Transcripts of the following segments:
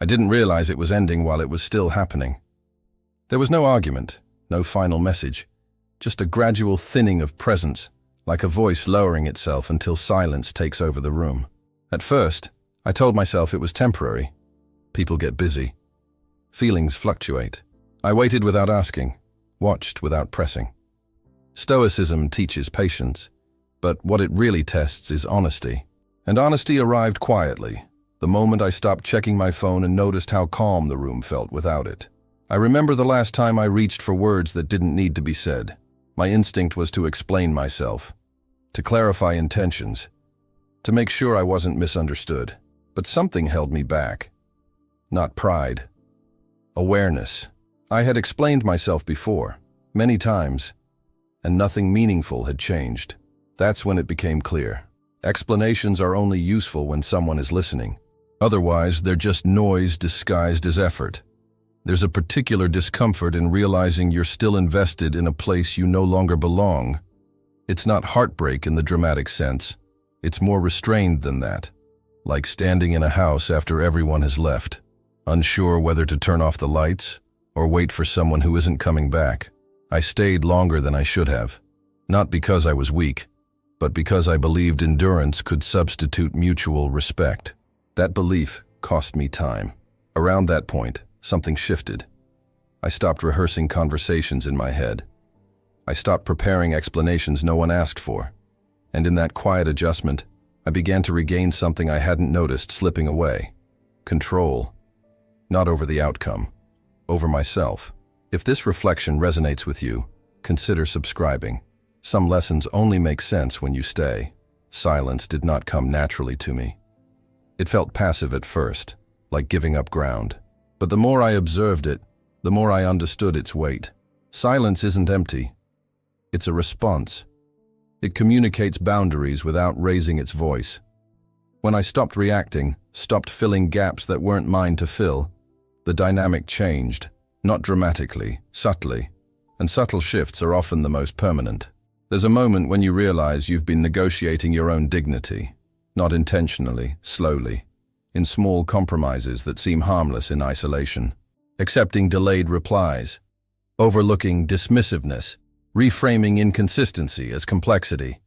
I didn't realize it was ending while it was still happening. There was no argument, no final message, just a gradual thinning of presence, like a voice lowering itself until silence takes over the room. At first, I told myself it was temporary. People get busy. Feelings fluctuate. I waited without asking, watched without pressing. Stoicism teaches patience, but what it really tests is honesty. And honesty arrived quietly, the moment I stopped checking my phone and noticed how calm the room felt without it. I remember the last time I reached for words that didn't need to be said. My instinct was to explain myself, to clarify intentions, to make sure I wasn't misunderstood. But something held me back. Not pride. Awareness. I had explained myself before, many times, and nothing meaningful had changed. That's when it became clear. Explanations are only useful when someone is listening. Otherwise, they're just noise disguised as effort. There's a particular discomfort in realizing you're still invested in a place you no longer belong. It's not heartbreak in the dramatic sense. It's more restrained than that. Like standing in a house after everyone has left, unsure whether to turn off the lights or wait for someone who isn't coming back. I stayed longer than I should have, not because I was weak, but because I believed endurance could substitute mutual respect. That belief cost me time. Around that point, something shifted. I stopped rehearsing conversations in my head. I stopped preparing explanations no one asked for. And in that quiet adjustment, I began to regain something I hadn't noticed slipping away. Control. Not over the outcome, over myself. If this reflection resonates with you, consider subscribing. Some lessons only make sense when you stay. Silence did not come naturally to me. It felt passive at first, like giving up ground. But the more I observed it, the more I understood its weight. Silence isn't empty. It's a response. It communicates boundaries without raising its voice. When I stopped reacting, stopped filling gaps that weren't mine to fill, the dynamic changed, not dramatically, subtly. And subtle shifts are often the most permanent. There's a moment when you realize you've been negotiating your own dignity, not intentionally, slowly, in small compromises that seem harmless in isolation. Accepting delayed replies, overlooking dismissiveness, reframing inconsistency as complexity.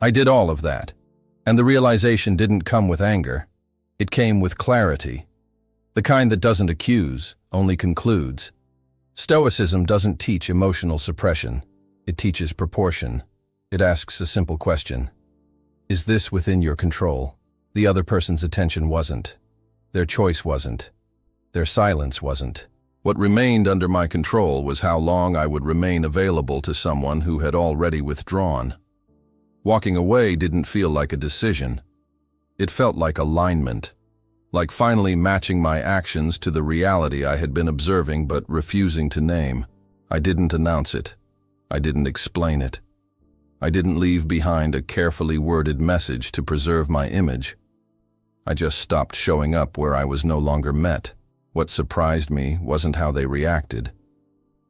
I did all of that, and the realization didn't come with anger. It came with clarity, the kind that doesn't accuse, only concludes. Stoicism doesn't teach emotional suppression. It teaches proportion. It asks a simple question. Is this within your control? The other person's attention wasn't. Their choice wasn't. Their silence wasn't. What remained under my control was how long I would remain available to someone who had already withdrawn. Walking away didn't feel like a decision. It felt like alignment, like finally matching my actions to the reality I had been observing but refusing to name. I didn't announce it. I didn't explain it. I didn't leave behind a carefully worded message to preserve my image. I just stopped showing up where I was no longer met. What surprised me wasn't how they reacted.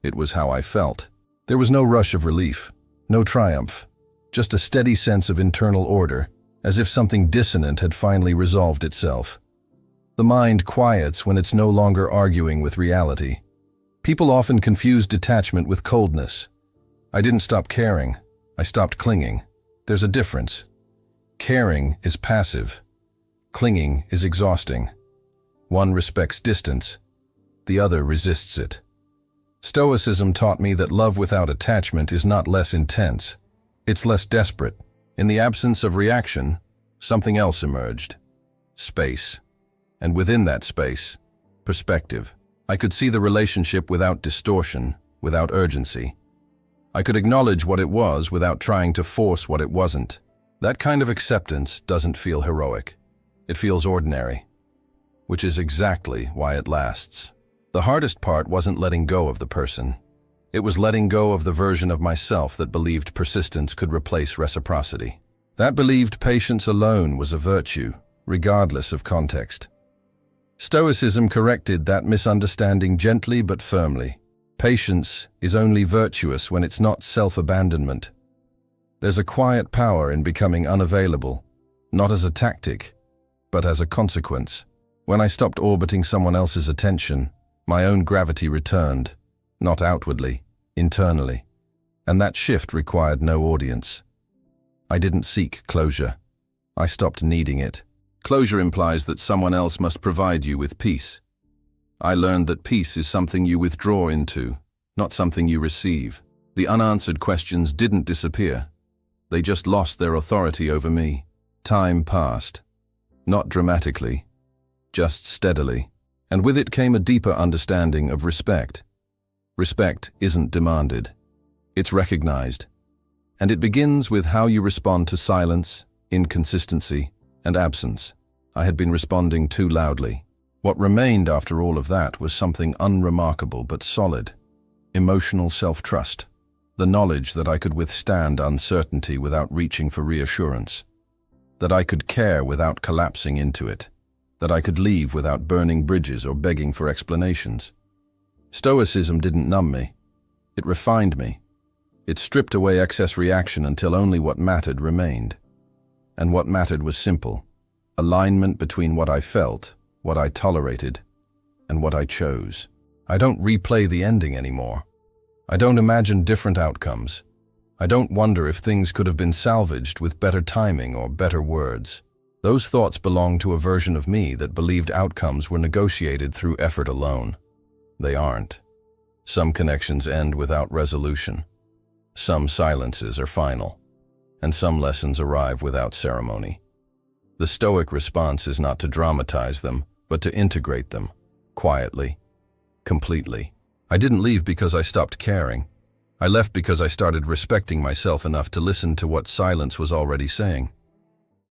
It was how I felt. There was no rush of relief, no triumph, just a steady sense of internal order, as if something dissonant had finally resolved itself. The mind quiets when it's no longer arguing with reality. People often confuse detachment with coldness. I didn't stop caring. I stopped clinging. There's a difference. Caring is passive. Clinging is exhausting. One respects distance. The other resists it. Stoicism taught me that love without attachment is not less intense. It's less desperate. In the absence of reaction, something else emerged. Space. And within that space, perspective. I could see the relationship without distortion, without urgency. I could acknowledge what it was without trying to force what it wasn't. That kind of acceptance doesn't feel heroic. It feels ordinary, which is exactly why it lasts. The hardest part wasn't letting go of the person. It was letting go of the version of myself that believed persistence could replace reciprocity. That believed patience alone was a virtue, regardless of context. Stoicism corrected that misunderstanding gently but firmly. Patience is only virtuous when it's not self-abandonment. There's a quiet power in becoming unavailable, not as a tactic, but as a consequence. When I stopped orbiting someone else's attention, my own gravity returned, not outwardly, internally. And that shift required no audience. I didn't seek closure. I stopped needing it. Closure implies that someone else must provide you with peace. I learned that peace is something you withdraw into, not something you receive. The unanswered questions didn't disappear. They just lost their authority over me. Time passed. Not dramatically, just steadily. And with it came a deeper understanding of respect. Respect isn't demanded. It's recognized. And it begins with how you respond to silence, inconsistency, and absence. I had been responding too loudly. What remained after all of that was something unremarkable but solid. Emotional self-trust. The knowledge that I could withstand uncertainty without reaching for reassurance. That I could care without collapsing into it. That I could leave without burning bridges or begging for explanations. Stoicism didn't numb me. It refined me. It stripped away excess reaction until only what mattered remained. And what mattered was simple. Alignment between what I felt, what I tolerated, and what I chose. I don't replay the ending anymore. I don't imagine different outcomes. I don't wonder if things could have been salvaged with better timing or better words. Those thoughts belong to a version of me that believed outcomes were negotiated through effort alone. They aren't. Some connections end without resolution. Some silences are final. And some lessons arrive without ceremony. The Stoic response is not to dramatize them, but to integrate them, quietly, completely. I didn't leave because I stopped caring. I left because I started respecting myself enough to listen to what silence was already saying.